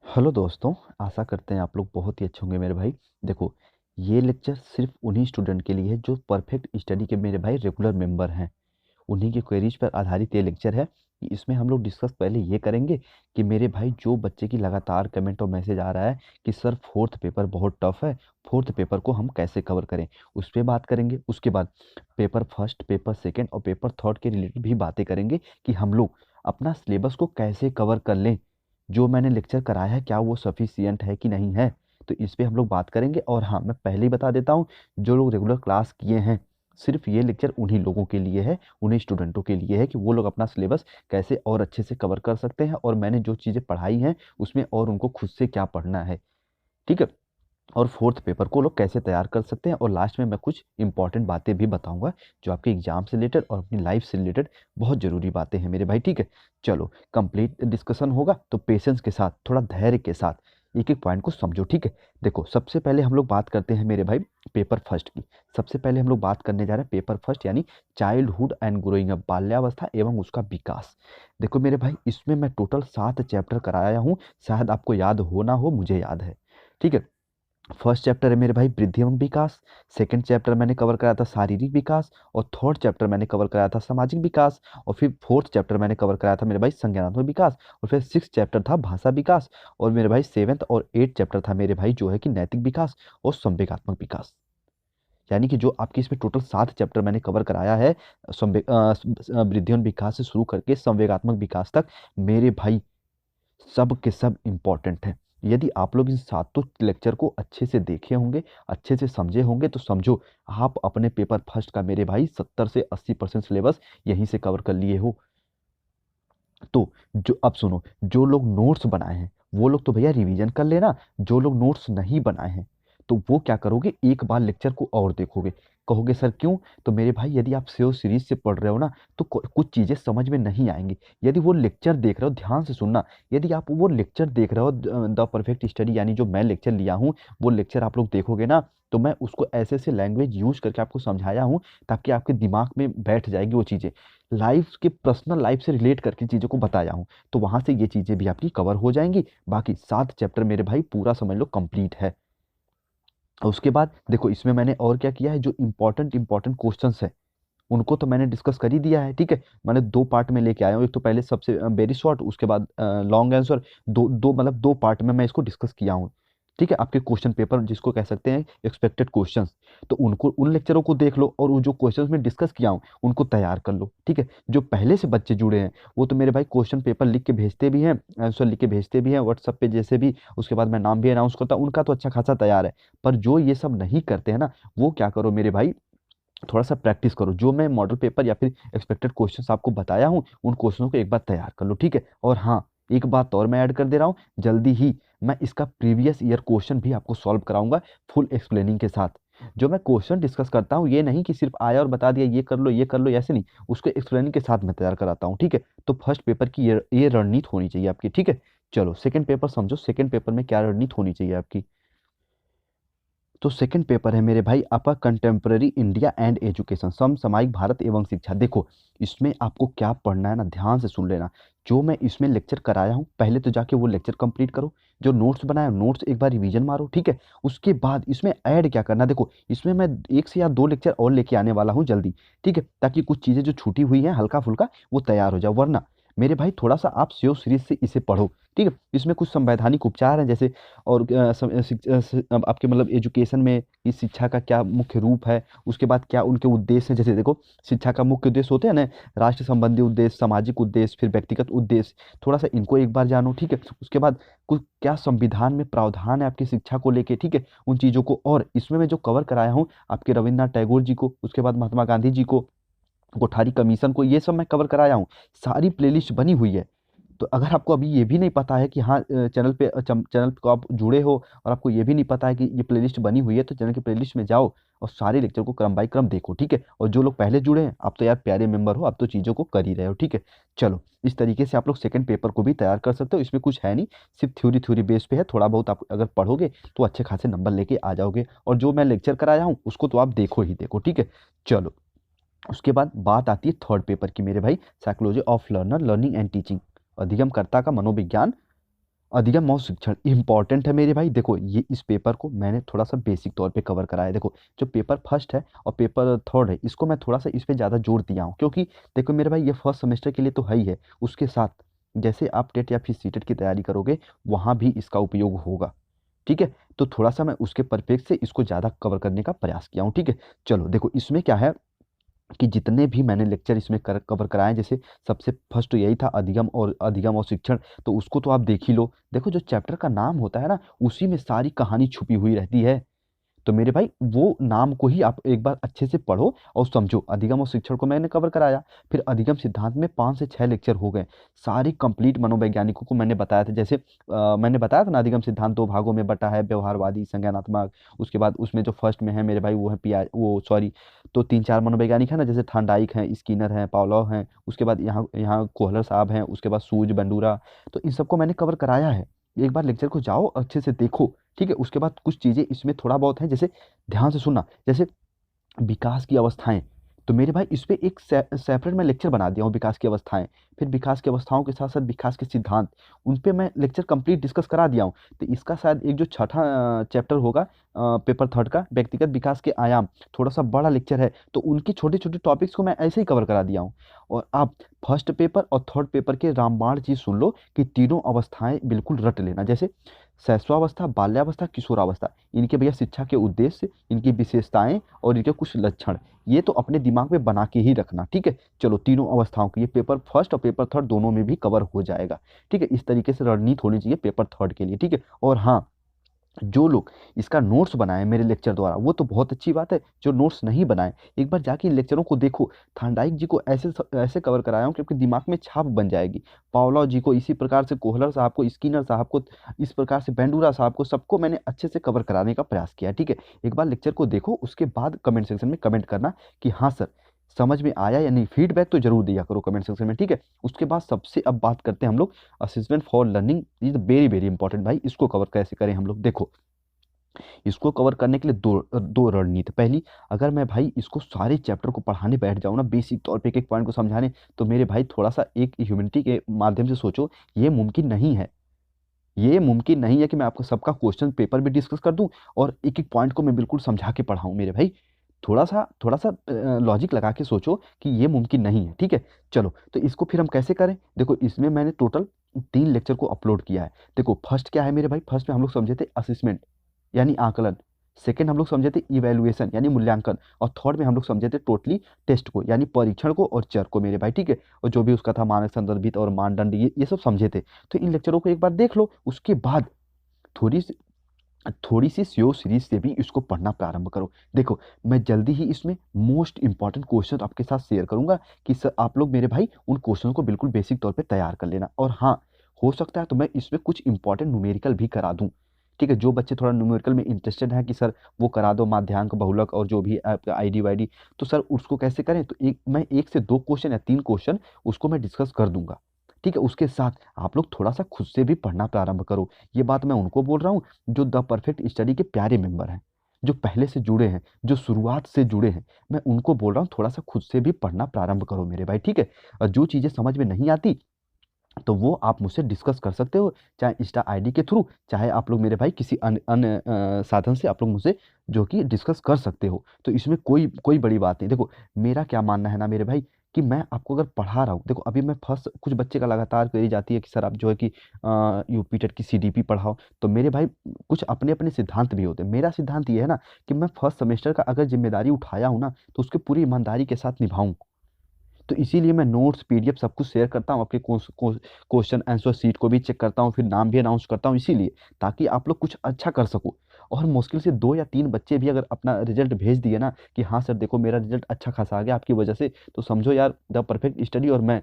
Hello दोस्तों, आशा करते हैं आप लोग बहुत ही अच्छे होंगे मेरे भाई। देखो, ये लेक्चर सिर्फ उन्हीं स्टूडेंट के लिए है जो परफेक्ट स्टडी के मेरे भाई रेगुलर मेंबर हैं। उन्हीं की क्वेरीज पर आधारित ये लेक्चर है। इसमें हम लोग डिस्कस पहले ये करेंगे कि मेरे भाई जो बच्चे की लगातार कमेंट और मैसेज आ रहा है कि सर फोर्थ पेपर बहुत टफ है, फोर्थ पेपर को हम कैसे कवर करें, उस पर बात करेंगे। उसके बाद पेपर फर्स्ट, पेपर सेकेंड और पेपर थर्ड के रिलेटेड भी बातें करेंगे कि हम लोग अपना सिलेबस को कैसे कवर कर लें। जो मैंने लेक्चर कराया है क्या वो सफिशियंट है कि नहीं है, तो इस पे हम लोग बात करेंगे। और हाँ, मैं पहले ही बता देता हूँ, जो लोग रेगुलर क्लास किए हैं सिर्फ ये लेक्चर उन्हीं लोगों के लिए है, उन्हीं स्टूडेंटों के लिए है कि वो लोग अपना सिलेबस कैसे और अच्छे से कवर कर सकते हैं और मैंने जो चीज़ें पढ़ाई हैं उसमें और उनको खुद से क्या पढ़ना है। ठीक है। और फोर्थ पेपर को लोग कैसे तैयार कर सकते हैं और लास्ट में मैं कुछ इंपॉर्टेंट बातें भी बताऊंगा जो आपके एग्जाम से रिलेटेड और अपनी लाइफ से रिलेटेड बहुत ज़रूरी बातें हैं मेरे भाई। ठीक है, चलो कंप्लीट डिस्कशन होगा तो पेशेंस के साथ, थोड़ा धैर्य के साथ एक एक पॉइंट को समझो। ठीक है, देखो सबसे पहले हम लोग बात करते हैं मेरे भाई पेपर फर्स्ट की। सबसे पहले हम लोग बात करने जा रहे हैं पेपर फर्स्ट यानी चाइल्डहुड एंड ग्रोइंग अप, बाल्यावस्था एवं उसका विकास। देखो मेरे भाई, इसमें मैं टोटल 7 चैप्टर कराया हूँ, शायद आपको याद हो ना हो, मुझे याद है। ठीक है, फर्स्ट चैप्टर है मेरे भाई वृद्धि एवं विकास, सेकंड चैप्टर मैंने कवर कराया था शारीरिक विकास, और थर्ड चैप्टर मैंने कवर कराया था सामाजिक विकास, और फिर फोर्थ चैप्टर मैंने कवर कराया था मेरे भाई संज्ञानात्मक विकास, और फिर सिक्स चैप्टर था भाषा विकास, और मेरे भाई सेवेंथ और एट चैप्टर था मेरे भाई जो है कि नैतिक विकास और संवेगात्मक विकास। यानी कि जो आपकी इसमें टोटल 7 चैप्टर मैंने कवर कराया है, वृद्धि एवं विकास से शुरू करके संवेगात्मक विकास तक, मेरे भाई सब के सब इम्पोर्टेंट हैं। यदि आप लोग इन सातों लेक्चर को अच्छे से देखे होंगे, अच्छे से समझे होंगे, तो समझो आप अपने पेपर फर्स्ट का मेरे भाई 70 से 80% सिलेबस यहीं से कवर कर लिए हो। तो जो अब सुनो, जो लोग नोट्स बनाए हैं वो लोग तो भैया रिवीजन कर लेना। जो लोग नोट्स नहीं बनाए हैं तो वो क्या करोगे, एक बार लेक्चर को और देखोगे। कहोगे सर क्यों? तो मेरे भाई यदि आप सेव सीरीज से पढ़ रहे हो ना तो कुछ चीज़ें समझ में नहीं आएंगी। यदि वो लेक्चर देख रहे हो, ध्यान से सुनना, यदि आप वो लेक्चर देख रहे हो द परफेक्ट स्टडी यानी जो मैं लेक्चर लिया हूँ, वो लेक्चर आप लोग देखोगे ना तो मैं उसको ऐसे ऐसे लैंग्वेज यूज करके आपको समझाया हूँ ताकि आपके दिमाग में बैठ जाएगी वो चीज़ें। लाइफ के पर्सनल लाइफ से रिलेट करके चीज़ों को बताया हूँ, तो वहाँ से ये चीज़ें भी आपकी कवर हो जाएंगी। बाकी 7 चैप्टर मेरे भाई पूरा समझ लो कंप्लीट है। और उसके बाद देखो इसमें मैंने और क्या किया है, जो इंपॉर्टेंट इंपॉर्टेंट क्वेश्चंस है उनको तो मैंने डिस्कस कर ही दिया है। ठीक है, मैंने 2 पार्ट में लेके आया हूँ, एक तो पहले सबसे वेरी शॉर्ट, उसके बाद लॉन्ग आंसर। दो दो मतलब 2 पार्ट में मैं इसको डिस्कस किया हूँ। ठीक है, आपके क्वेश्चन पेपर जिसको कह सकते हैं एक्सपेक्टेड क्वेश्चंस, तो उनको उन लेक्चरों को देख लो और वो जो क्वेश्चंस में डिस्कस किया हूँ उनको तैयार कर लो। ठीक है, जो पहले से बच्चे जुड़े हैं वो तो मेरे भाई क्वेश्चन पेपर लिख के भेजते भी हैं, आंसर लिख के भेजते भी हैं व्हाट्सअप पे जैसे भी, उसके बाद मैं नाम भी अनाउंस करता हूँ, उनका तो अच्छा खासा तैयार है। पर जो ये सब नहीं करते हैं ना, वो क्या करो मेरे भाई, थोड़ा सा प्रैक्टिस करो। जो मैं मॉडल पेपर या फिर एक्सपेक्टेड क्वेश्चंस आपको बताया हूँ उन क्वेश्चनों को एक बार तैयार कर लो। ठीक है, और हाँ, एक बात और मैं ऐड कर दे रहा हूँ, जल्दी ही मैं इसका प्रीवियस ईयर क्वेश्चन भी आपको सॉल्व कराऊंगा फुल एक्सप्लेनिंग के साथ। जो मैं क्वेश्चन डिस्कस करता हूँ ये नहीं कि सिर्फ आया और बता दिया ये कर लो ये कर लो, ऐसे नहीं, उसको एक्सप्लेनिंग के साथ मैं तैयार कराता हूँ। ठीक है, तो फर्स्ट पेपर की ये रणनीति होनी चाहिए आपकी। ठीक है, चलो सेकंड पेपर समझो, सेकंड पेपर में क्या रणनीति होनी चाहिए आपकी। तो सेकंड पेपर है मेरे भाई आपका कंटेम्प्रेरी इंडिया एंड एजुकेशन, समसामयिक भारत एवं शिक्षा। देखो इसमें आपको क्या पढ़ना है ना, ध्यान से सुन लेना। जो मैं इसमें लेक्चर कराया हूँ पहले तो जाके वो लेक्चर कंप्लीट करो, जो नोट्स बनाया नोट्स एक बार रिवीजन मारो। ठीक है, उसके बाद इसमें ऐड क्या करना, देखो इसमें मैं 1 से या 2 लेक्चर और लेके आने वाला हूँ जल्दी। ठीक है, ताकि कुछ चीज़ें जो छूटी हुई हैं हल्का फुल्का वो तैयार हो जाए। वरना मेरे भाई थोड़ा सा आप सेव सीरीज से इसे पढ़ो। ठीक है, इसमें कुछ संवैधानिक उपचार हैं जैसे, और आपके मतलब एजुकेशन में इस शिक्षा का क्या मुख्य रूप है, उसके बाद क्या उनके उद्देश्य हैं। जैसे देखो शिक्षा का मुख्य उद्देश्य होते हैं ना, राष्ट्र संबंधी उद्देश्य, सामाजिक उद्देश्य, फिर व्यक्तिगत उद्देश्य, थोड़ा सा इनको एक बार जानो। ठीक है, उसके बाद कुछ क्या संविधान में प्रावधान है आपकी शिक्षा को लेके। ठीक है, उन चीज़ों को, और इसमें मैं जो कवर कराया हूँ आपके रविन्द्रनाथ टैगोर जी को, उसके बाद महात्मा गांधी जी को, कोठारी कमीशन को, ये सब मैं कवर कराया हूँ। सारी प्लेलिस्ट बनी हुई है। तो अगर आपको अभी ये भी नहीं पता है कि हाँ चैनल को आप जुड़े हो और आपको ये भी नहीं पता है कि ये प्लेलिस्ट बनी हुई है, तो चैनल की प्लेलिस्ट में जाओ और सारे लेक्चर को क्रम बाय क्रम देखो। ठीक है, और जो लोग पहले जुड़े हैं आप तो यार प्यारे मेंबर हो, आप तो चीज़ों को कर ही रहे हो। ठीक है, चलो इस तरीके से आप लोग सेकंड पेपर को भी तैयार कर सकते हो। इसमें कुछ है नहीं, सिर्फ थ्योरी थ्योरी बेस पे है, थोड़ा बहुत आप अगर पढ़ोगे तो अच्छे खासे नंबर लेके आ जाओगे। और जो मैं लेक्चर कराया हूँ उसको तो आप देखो ही देखो। ठीक है, चलो उसके बाद बात आती है थर्ड पेपर की मेरे भाई, psychology of learner, learning and teaching, अधिगमकर्ता का मनोविज्ञान अधिगम और शिक्षण इंपॉर्टेंट है मेरे भाई। देखो ये इस पेपर को मैंने थोड़ा सा बेसिक तौर पे कवर कराया है। देखो जो पेपर फर्स्ट है और पेपर थर्ड है, इसको मैं थोड़ा सा इस पे ज़्यादा जोर दिया हूँ, क्योंकि देखो मेरे भाई ये फर्स्ट सेमेस्टर के लिए तो है ही है, उसके साथ जैसे आप टेट या फिर सीटेट की तैयारी करोगे वहाँ भी इसका उपयोग होगा। ठीक है, तो थोड़ा सा मैं उसके परफेक्ट से इसको ज़्यादा कवर करने का प्रयास किया हूँ। ठीक है, चलो देखो इसमें क्या है कि जितने भी मैंने लेक्चर इसमें कवर कराए, जैसे सबसे फर्स्ट यही था अधिगम और शिक्षण, तो उसको तो आप देख ही लो। देखो जो चैप्टर का नाम होता है ना, उसी में सारी कहानी छुपी हुई रहती है। तो मेरे भाई वो नाम को ही आप एक बार अच्छे से पढ़ो और समझो। अधिगम और शिक्षण को मैंने कवर कराया, फिर अधिगम सिद्धांत में 5 से 6 लेक्चर हो गए। सारी कंप्लीट मनोवैज्ञानिकों को मैंने बताया था। जैसे मैंने बताया था ना, अधिगम सिद्धांत 2 भागों में बटा है, व्यवहारवादी, संज्ञानात्मक। उसके बाद उसमें जो फर्स्ट में है मेरे भाई वो है पिया वो सॉरी, तो 3 4 मनोवैज्ञानिक है ना, जैसे थॉर्नडाइक हैं, स्किनर हैं, पावलोव हैं, उसके बाद यहाँ यहाँ कोहलर साहब हैं, उसके बाद सूज बंडूरा। तो इन सबको मैंने कवर कराया है। एक बार लेक्चर को जाओ अच्छे से देखो। ठीक है, उसके बाद कुछ चीज़ें इसमें थोड़ा बहुत है, जैसे ध्यान से सुनना, जैसे विकास की अवस्थाएं। तो मेरे भाई इस पे एक सेपरेट मैं लेक्चर बना दिया हूँ, विकास की अवस्थाएं। फिर विकास की अवस्थाओं के साथ साथ विकास के सिद्धांत, उन पे मैं लेक्चर कंप्लीट डिस्कस करा दिया हूँ। तो इसका शायद एक जो छठा चैप्टर होगा पेपर थर्ड का, व्यक्तिगत विकास के आयाम, थोड़ा सा बड़ा लेक्चर है, तो उनके छोटे छोटे टॉपिक्स को मैं ऐसे ही कवर करा दिया हूँ। और आप फर्स्ट पेपर और थर्ड पेपर के रामबाण चीज सुन लो कि तीनों अवस्थाएं बिल्कुल रट लेना। जैसे शैशवावस्था, बाल्यावस्था, किशोरावस्था, इनके भैया शिक्षा के उद्देश्य, इनकी विशेषताएं और इनके कुछ लक्षण, ये तो अपने दिमाग में बना के ही रखना। ठीक है, चलो तीनों अवस्थाओं की ये पेपर फर्स्ट और पेपर थर्ड दोनों में भी कवर हो जाएगा। ठीक है, इस तरीके से रणनीति होनी चाहिए पेपर थर्ड के लिए। ठीक है, और हाँ, जो लोग इसका नोट्स बनाए मेरे लेक्चर द्वारा वो तो बहुत अच्छी बात है। जो नोट्स नहीं बनाए, एक बार जाके इन लेक्चरों को देखो। थांडाइक जी को ऐसे ऐसे कवर कराया हूँ कि आपके दिमाग में छाप बन जाएगी। पावलो जी को इसी प्रकार से, कोहलर साहब को, स्किनर साहब को इस प्रकार से, बेंडूरा साहब को, सबको मैंने अच्छे से कवर कराने का प्रयास किया है। ठीक है, एक बार लेक्चर को देखो, उसके बाद कमेंट सेक्शन में कमेंट करना कि हाँ सर समझ में आया या नहीं। फीडबैक तो जरूर दिया करो कमेंट सेक्शन में। ठीक है, उसके बाद सबसे अब बात करते हैं हम लोग assessment for learning. Is very very important भाई, इसको कवर कैसे करें हम लोग। देखो इसको कवर करने के लिए दो दो रणनीति। पहली, अगर मैं भाई इसको सारे चैप्टर को पढ़ाने बैठ जाऊँ ना, बेसिक तौर पे एक एक पॉइंट को समझाने, तो मेरे भाई थोड़ा सा एक ह्यूमैनिटी के माध्यम से सोचो, ये मुमकिन नहीं है। ये मुमकिन नहीं है कि मैं आपको सबका क्वेश्चन पेपर भी डिस्कस कर दूं और एक एक पॉइंट को मैं बिल्कुल समझा के पढ़ाऊं मेरे भाई। थोड़ा सा लॉजिक लगा के सोचो कि ये मुमकिन नहीं है। ठीक है, चलो तो इसको फिर हम कैसे करें। देखो इसमें मैंने टोटल 3 लेक्चर को अपलोड किया है। देखो फर्स्ट क्या है मेरे भाई, फर्स्ट में हम लोग समझे थे असेसमेंट यानी आकलन। सेकंड हम लोग समझे थे इवैल्यूएशन यानी मूल्यांकन। और थर्ड में हम लोग समझे थे टोटली टेस्ट को यानी परीक्षण को और चर को मेरे भाई। ठीक है, और जो भी उसका था मानक, संदर्भित और मानदंड, ये सब समझे थे। तो इन लेक्चरों को एक बार देख लो, उसके बाद थोड़ी सी थोड़ी सी सीओ सीरीज से भी इसको पढ़ना प्रारंभ करो। देखो मैं जल्दी ही इसमें मोस्ट इंपॉर्टेंट क्वेश्चन आपके साथ शेयर करूंगा कि सर आप लोग मेरे भाई उन क्वेश्चन को बिल्कुल बेसिक तौर पे तैयार कर लेना। और हाँ, हो सकता है तो मैं इसमें कुछ इंपॉर्टेंट न्यूमेरिकल भी करा दूं। ठीक है, जो बच्चे थोड़ा न्यूमेरिकल में इंटरेस्टेड हैं कि सर वो करा दो, माध्यांक, बहुलक और जो भी आपका आईडी वाईडी, तो सर उसको कैसे करें, तो मैं 1 से 2 क्वेश्चन या 3 क्वेश्चन उसको मैं डिस्कस कर दूंगा। ठीक है, उसके साथ आप लोग थोड़ा सा खुद से भी पढ़ना प्रारंभ करो। ये बात मैं उनको बोल रहा हूँ जो द परफेक्ट स्टडी के प्यारे मेंबर हैं, जो पहले से जुड़े हैं, जो शुरुआत से जुड़े हैं। मैं उनको बोल रहा हूँ थोड़ा सा खुद से भी पढ़ना प्रारंभ करो मेरे भाई। ठीक है, और जो चीज़ें समझ में नहीं आती तो वो आप मुझसे डिस्कस कर सकते हो, चाहे इंस्टा आईडी के थ्रू, चाहे आप लोग मेरे भाई किसी अन्य अन्य साधन से आप लोग मुझसे जो कि डिस्कस कर सकते हो। तो इसमें कोई कोई बड़ी बात नहीं। देखो मेरा क्या मानना है ना मेरे भाई, कि मैं आपको अगर पढ़ा रहा हूँ, देखो अभी मैं फर्स्ट, कुछ बच्चे का लगातार क्वेरी जाती है कि सर आप जो है कि यूपी टेट की सीडीपी पढ़ाओ। तो मेरे भाई कुछ अपने अपने सिद्धांत भी होते हैं। मेरा सिद्धांत ये है ना कि मैं फर्स्ट सेमेस्टर का अगर जिम्मेदारी उठाया हूँ ना, तो उसकी पूरी ईमानदारी के साथ निभाऊं। तो इसीलिए मैं नोट्स, पीडीएफ सब कुछ शेयर करता हूँ, आपके क्वेश्चन आंसर शीट को भी चेक करता हूँ, फिर नाम भी अनाउंस करता हूँ, इसीलिए ताकि आप लोग कुछ अच्छा कर सको। और मुश्किल से 2 या 3 बच्चे भी अगर अपना रिजल्ट भेज दिए ना कि हाँ सर देखो मेरा रिजल्ट अच्छा खासा आ गया आपकी वजह से, तो समझो यार द परफेक्ट स्टडी और मैं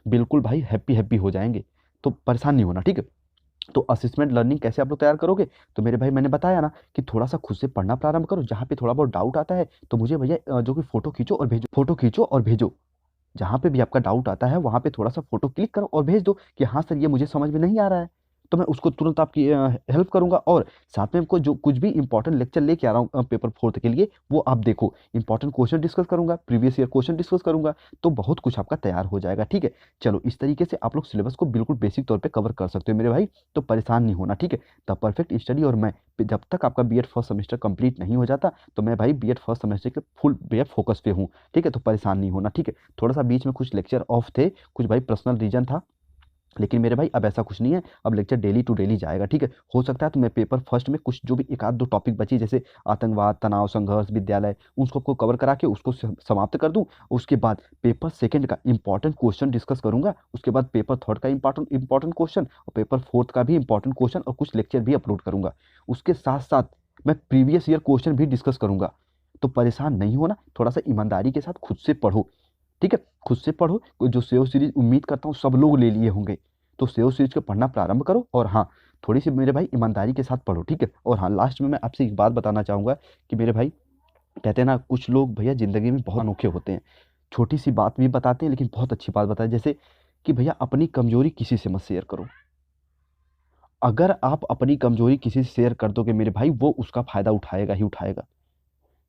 बिल्कुल भाई हैप्पी हैप्पी हो जाएंगे। तो परेशान नहीं होना। ठीक है, तो असेसमेंट लर्निंग कैसे आप लोग तैयार करोगे, तो मेरे भाई मैंने बताया ना कि थोड़ा सा खुद से पढ़ना प्रारंभ करो। जहाँ पे थोड़ा बहुत डाउट आता है तो मुझे भैया जो कि फोटो खींचो और भेजो, फोटो खींचो और भेजो। जहाँ पे भी आपका डाउट आता है वहाँ पे थोड़ा सा फोटो क्लिक करो और भेज दो कि हाँ सर ये मुझे समझ में नहीं आ रहा है। तो मैं उसको तुरंत आपकी हेल्प करूँगा, और साथ में आपको जो कुछ भी इंपॉर्टेंट लेक्चर लेके आ रहा हूँ पेपर 4 के लिए, वो आप देखो। इंपॉर्टेंट क्वेश्चन डिस्कस करूँगा, प्रीवियस ईयर क्वेश्चन डिस्कस करूँगा, तो बहुत कुछ आपका तैयार हो जाएगा, ठीक है। चलो इस तरीके से आप लोग सिलेबस को बिल्कुल बेसिक तौर पे कवर कर सकते हो मेरे भाई, तो परेशान नहीं होना, ठीक है। द परफेक्ट स्टडी और मैं, जब तक आपका बीएड फर्स्ट सेमेस्टर कंप्लीट नहीं हो जाता, तो मैं भाई बीएड फर्स्ट सेमेस्टर के फुल बेयर फोकस पे हूँ, ठीक है। तो परेशान नहीं होना, ठीक है। थोड़ा सा बीच में कुछ लेक्चर ऑफ थे, कुछ भाई पर्सनल रीजन था, लेकिन मेरे भाई अब ऐसा कुछ नहीं है, अब लेक्चर डेली टू डेली जाएगा, ठीक है। हो सकता है तो मैं पेपर फर्स्ट में कुछ जो भी एक आध दो टॉपिक बची, जैसे आतंकवाद, तनाव, संघर्ष, विद्यालय, उसको आपको कवर करा के उसको समाप्त कर दूं। उसके बाद पेपर सेकंड का इंपॉर्टेंट क्वेश्चन डिस्कस करूंगा, उसके बाद पेपर थर्ड का इंपॉर्टेंट क्वेश्चन, और पेपर फोर्थ का भी इंपॉर्टेंट क्वेश्चन, और कुछ लेक्चर भी अपलोड करूंगा। उसके साथ साथ मैं प्रीवियस ईयर क्वेश्चन भी डिस्कस करूंगा। तो परेशान नहीं होना, थोड़ा सा ईमानदारी के साथ खुद से पढ़ो, ठीक है। खुद से पढ़ो, जो सेव सीरीज उम्मीद करता हूँ सब लोग ले लिए होंगे, तो सेव सीरीज को पढ़ना प्रारंभ करो। और हाँ, थोड़ी सी मेरे भाई ईमानदारी के साथ पढ़ो, ठीक है। और हाँ, लास्ट में मैं आपसे एक बात बताना चाहूँगा कि मेरे भाई, कहते हैं ना कुछ लोग भैया ज़िंदगी में बहुत अनोखे होते हैं, छोटी सी बात भी बताते हैं लेकिन बहुत अच्छी बात बताते हैं। जैसे कि भैया अपनी कमजोरी किसी से मत शेयर करो। अगर आप अपनी कमजोरी किसी से शेयर कर दोगे मेरे भाई, वो उसका फ़ायदा उठाएगा ही उठाएगा।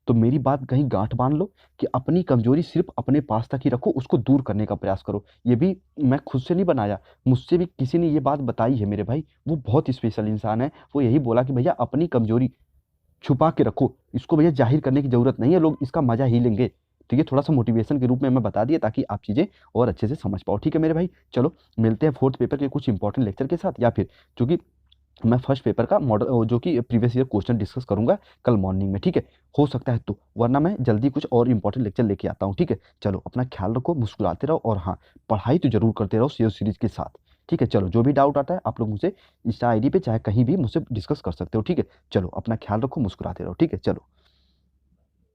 तो मेरी बात कहीं गांठ बांध लो कि अपनी कमजोरी सिर्फ अपने पास तक ही रखो, उसको दूर करने का प्रयास करो। ये भी मैं खुद से नहीं बनाया, मुझसे भी किसी ने ये बात बताई है मेरे भाई, वो बहुत स्पेशल इंसान है। वो यही बोला कि भैया अपनी कमजोरी छुपा के रखो, इसको भैया जाहिर करने की जरूरत नहीं है, लोग इसका मजा ही लेंगे। तो ये थोड़ा सा मोटिवेशन के रूप में मैं बता दिया, ताकि आप चीज़ें और अच्छे से समझ पाओ, ठीक है मेरे भाई। चलो मिलते हैं फोर्थ पेपर के कुछ इंपॉर्टेंट लेक्चर के साथ, या फिर चूंकि मैं फर्स्ट पेपर का मॉडल जो कि प्रीवियस ईयर क्वेश्चन डिस्कस करूंगा कल मॉर्निंग में, ठीक है। हो सकता है तो, वरना मैं जल्दी कुछ और इंपॉर्टेंट लेक्चर लेके आता हूँ, ठीक है। चलो अपना ख्याल रखो, मुस्कुराते रहो, और हाँ, पढ़ाई तो जरूर करते रहो सेव सीरीज के साथ, ठीक है। चलो जो भी डाउट आता है आप लोग मुझसे इंस्टा आईडी पे चाहे कहीं भी मुझसे डिस्कस कर सकते हो, ठीक है। चलो अपना ख्याल रखो, मुस्कुराते रहो, ठीक है। चलो।